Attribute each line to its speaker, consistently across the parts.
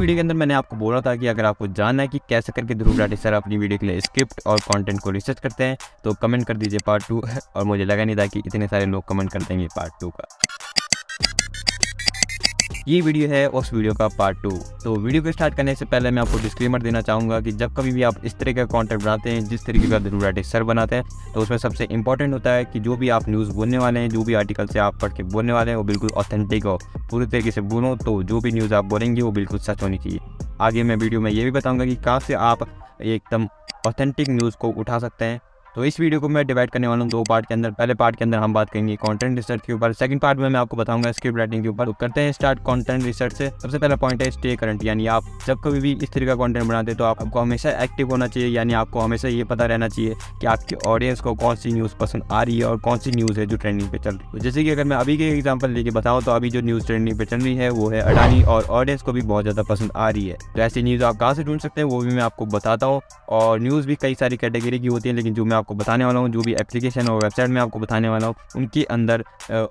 Speaker 1: Video के अंदर मैंने आपको बोला था कि अगर आपको जानना है कि कैसे करके ध्रुव राठी सर अपनी वीडियो के लिए स्क्रिप्ट और कंटेंट को रिसर्च करते हैं तो कमेंट कर दीजिए पार्ट 2 और मुझे लगा नहीं था कि इतने सारे लोग कमेंट कर देंगे पार्ट 2 का। ये वीडियो है उस वीडियो का पार्ट 2। तो वीडियो को स्टार्ट करने से पहले मैं आपको डिस्क्लेमर देना चाहूँगा कि जब कभी भी आप इस तरह का कंटेंट बनाते हैं जिस तरीके का ध्रुव राठी सर बनाते हैं तो उसमें सबसे इंपॉर्टेंट होता है कि जो भी आप न्यूज़ बोलने वाले हैं, जो भी आर्टिकल से आप पढ़ के बोलने वाले हैं वो बिल्कुल ऑथेंटिक हो, पूरी तरीके से बोलो। तो जो भी न्यूज़ आप बोलेंगे वो बिल्कुल सच होनी चाहिए। आगे मैं वीडियो में ये भी बताऊँगा कि कहाँ से आप एकदम ऑथेंटिक न्यूज़ को उठा सकते हैं। तो इस वीडियो को मैं डिवाइड करने वाला हूँ 2 पार्ट के अंदर। पहले पार्ट के अंदर हम बात करेंगे कंटेंट रिसर्च के ऊपर, सेकंड पार्ट में मैं आपको बताऊंगा स्क्रिप्ट राइटिंग के ऊपर। तो करते हैं स्टार्ट कंटेंट रिसर्च से। सबसे पहला पॉइंट है स्टे करंट, यानी आप जब कभी भी इस तरह का कंटेंट बनाते हैं तो आपको हमेशा एक्टिव होना चाहिए, यानी आपको हमेशा ये पता रहना चाहिए कि आपकी ऑडियंस को कौन सी न्यूज़ पसंद आ रही है और कौन सी न्यूज़ है जो ट्रेंडिंग पे चल रही है। जैसे कि अगर मैं अभी के एग्जाम्पल लेके बताऊँ तो अभी जो न्यूज़ ट्रेंडिंग पे चल रही है वो है अडानी और ऑडियंस को भी बहुत ज़्यादा पसंद आ रही है। तो ऐसी न्यूज़ आप कहाँ से ढूंढ सकते हैं वो भी मैं आपको बताता हूँ। और न्यूज़ भी कई सारी कैटेगरी की होती है, लेकिन जो मैं आपको बताने वाला हूँ, जो भी एप्लीकेशन और वेबसाइट में आपको बताने वाला हूँ उनके अंदर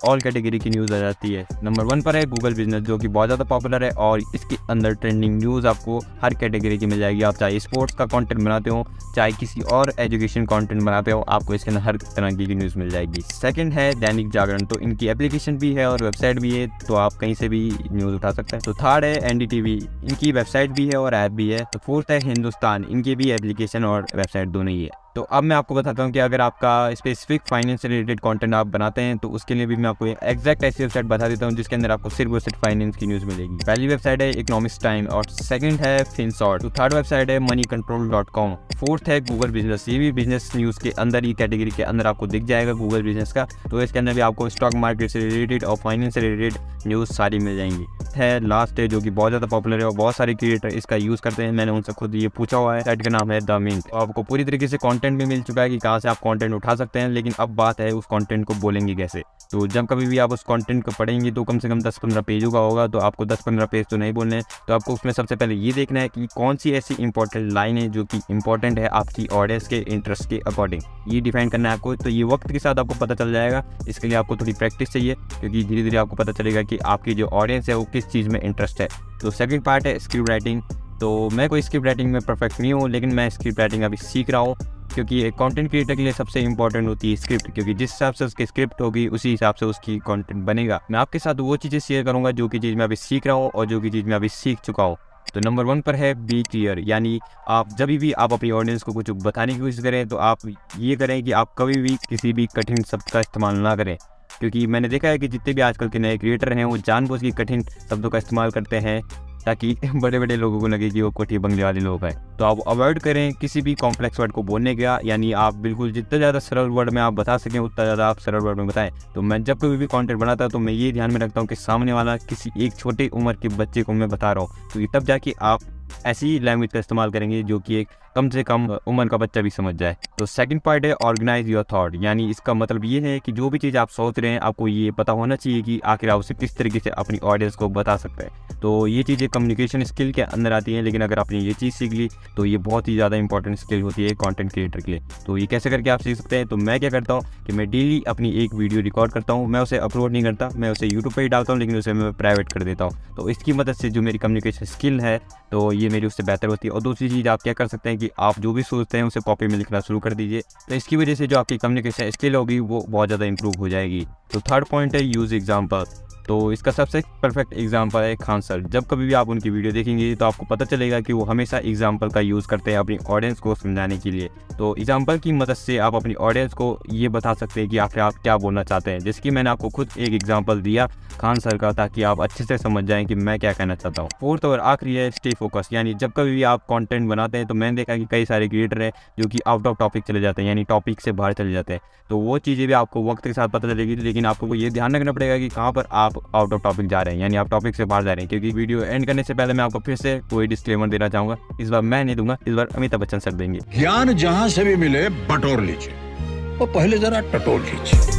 Speaker 1: ऑल कैटेगरी की न्यूज़ आ जाती है। नंबर 1 पर है गूगल बिजनेस, जो कि बहुत ज़्यादा पॉपुलर है और इसके अंदर ट्रेंडिंग न्यूज़ आपको हर कैटेगरी की मिल जाएगी। आप चाहे स्पोर्ट्स का कंटेंट बनाते हो, चाहे किसी और एजुकेशन कंटेंट बनाते हो, आपको इसके अंदर हर तरह की न्यूज़ मिल जाएगी। सेकंड है दैनिक जागरण, तो इनकी एप्लीकेशन भी है और वेबसाइट भी है, तो आप कहीं से भी न्यूज़ उठा सकते हैं। तो थर्ड है एनडीटीवी, इनकी वेबसाइट भी है और ऐप भी है। तो फोर्थ है हिंदुस्तान, इनकी भी एप्लीकेशन और वेबसाइट दोनों ही है। तो अब मैं आपको बताता हूँ कि अगर आपका स्पेसिफिक फाइनेंस से रिलेटेड कंटेंट आप बनाते हैं तो उसके लिए भी मैं आपको एग्जैक्ट ऐसी वेबसाइट बता देता हूँ जिसके अंदर आपको सिर्फ और सिर्फ फाइनेंस की न्यूज़ मिलेगी। पहली वेबसाइट है इकोनॉमिक्स टाइम और सेकंड है फिनसॉर्ट। तो थर्ड वेबसाइट है moneycontrol.com। फोर्थ है गूगल बिजनेस, ये भी बिजनेस न्यूज़ के अंदर ही कैटेगरी के अंदर आपको दिख जाएगा गूगल बिजनेस का। तो इसके अंदर भी आपको स्टॉक मार्केट से रिलेटेड और फाइनेंस से रिलेटेड न्यूज़ सारी मिल जाएंगी। है लास्ट है जो कि बहुत ज़्यादा पॉपुलर है और बहुत सारे क्रिएटर इसका यूज़ करते हैं, मैंने उनसे खुद ये पूछा हुआ है। साइट का नाम है द मिंट। आपको पूरी तरीके से कंटेंट भी मिल चुका है कि कहाँ से आप कंटेंट उठा सकते हैं, लेकिन अब बात है उस कंटेंट को बोलेंगे कैसे। तो जब कभी भी आप उस कंटेंट को पढ़ेंगे तो कम से कम 10-15 पेजों का होगा, तो आपको 10-15 पेज तो नहीं बोलने हैं। तो आपको उसमें सबसे पहले ये देखना है कि कौन सी ऐसी इंपॉर्टेंट लाइन है जो कि इंपॉर्टेंट है आपकी ऑडियंस के इंटरेस्ट के अकॉर्डिंग, ये डिफाइन करना है आपको। तो ये वक्त के साथ आपको पता चल जाएगा, इसके लिए आपको थोड़ी प्रैक्टिस चाहिए, क्योंकि धीरे धीरे आपको पता चलेगा कि आपकी जो ऑडियंस है वो किस चीज़ में इंटरेस्ट है। तो सेकंड पार्ट है स्क्रिप्ट राइटिंग। तो मैं कोई स्क्रिप्ट राइटिंग में परफेक्ट नहीं हूँ, लेकिन मैं स्क्रिप्ट राइटिंग अभी सीख रहा हूँ, क्योंकि एक कंटेंट क्रिएटर के लिए सबसे इंपॉर्टेंट होती है स्क्रिप्ट, क्योंकि जिस हिसाब से उसकी स्क्रिप्ट होगी उसी हिसाब से उसकी कंटेंट बनेगा। मैं आपके साथ वो चीज़ें शेयर करूँगा जो कि चीज़ मैं अभी सीख रहा हूँ और जो कि चीज़ मैं अभी सीख चुका हूँ। तो नंबर 1 पर है बी क्लियर, यानी आप जब भी आप अपनी ऑडियंस को कुछ बताने की कोशिश करें तो आप ये करें कि आप कभी भी किसी भी कठिन शब्द का इस्तेमाल ना करें, क्योंकि मैंने देखा है कि जितने भी आजकल के नए क्रिएटर हैं वो जानबूझ के कठिन शब्दों का इस्तेमाल करते हैं ताकि बड़े बड़े लोगों को लगे कि वो कोठी बंगले वाले लोग हैं। तो आप अवॉइड करें किसी भी कॉम्प्लेक्स वर्ड को बोलने का, यानी आप बिल्कुल जितना ज़्यादा सरल वर्ड में आप बता सकें उतना ज़्यादा आप सरल वर्ड में बताएं। तो मैं जब कभी भी कंटेंट बनाता हूं तो मैं ये ध्यान में रखता हूँ कि सामने वाला किसी एक छोटे उम्र के बच्चे को मैं बता रहा हूँ, तो तब जाके आप ऐसी लैंग्वेज का इस्तेमाल करेंगे जो कि एक कम से कम उम्र का बच्चा भी समझ जाए। तो सेकंड पार्ट है ऑर्गेनाइज योर थॉट, यानी इसका मतलब ये है कि जो भी चीज़ आप सोच रहे हैं आपको ये पता होना चाहिए कि आखिर आप उसे किस तरीके से अपनी ऑडियंस को बता सकते हैं। तो ये चीज़ें कम्युनिकेशन स्किल के अंदर आती हैं, लेकिन अगर आपने ये चीज़ सीख ली तो ये बहुत ही ज़्यादा इंपॉर्टेंट स्किल होती है कंटेंट क्रिएटर के लिए। तो ये कैसे करके आप सीख सकते हैं, तो मैं क्या करता हूँ कि मैं डेली अपनी एक वीडियो रिकॉर्ड करता हूँ, मैं उसे अपलोड नहीं करता, मैं उसे यूट्यूब पर ही डालता हूँ, लेकिन उसे मैं प्राइवेट कर देता हूँ। तो इसकी मदद से जो मेरी कम्युनिकेशन स्किल है तो ये मेरी उससे बेहतर होती है। और दूसरी चीज़ आप क्या कर सकते हैं कि आप जो भी सोचते हैं उसे कॉपी में लिखना शुरू कर दीजिए, तो इसकी वजह से जो आपकी कम्युनिकेशन स्किल होगी वो बहुत ज़्यादा इंप्रूव हो जाएगी। तो थर्ड पॉइंट है यूज़ एग्जाम्पल। तो इसका सबसे परफेक्ट एग्जांपल है खान सर। जब कभी भी आप उनकी वीडियो देखेंगे तो आपको पता चलेगा कि वो हमेशा एग्जांपल का यूज़ करते हैं अपनी ऑडियंस को समझाने के लिए। तो एग्जांपल की मदद से आप अपनी ऑडियंस को ये बता सकते हैं कि आखिर आप क्या बोलना चाहते हैं, जैसे कि मैंने आपको खुद एक एग्जांपल दिया खान सर का, ताकि आप अच्छे से समझ जाएं कि मैं क्या कहना चाहता हूँ। फोर्थ और आखिरी है स्टे फोकस, यानी जब कभी भी आप कंटेंट बनाते हैं तो मैंने देखा कि कई सारे क्रिएटर हैं जो कि आउट ऑफ टॉपिक चले जाते हैं, यानी टॉपिक से बाहर चले जाते हैं। तो वो चीज़ें भी आपको वक्त के साथ पता चलेगी, लेकिन आपको ये ध्यान रखना पड़ेगा कि कहाँ पर आप आउट ऑफ टॉपिक जा रहे हैं, यानी आप टॉपिक से बाहर जा रहे हैं। क्योंकि वीडियो एंड करने से पहले मैं आपको फिर से कोई डिस्क्लेमर देना चाहूँगा, इस बार मैं नहीं दूंगा, इस बार अमिताभ बच्चन सर देंगे।
Speaker 2: ज्ञान जहाँ से भी मिले बटोर लीजिए और पहले जरा टटोल लीजिए।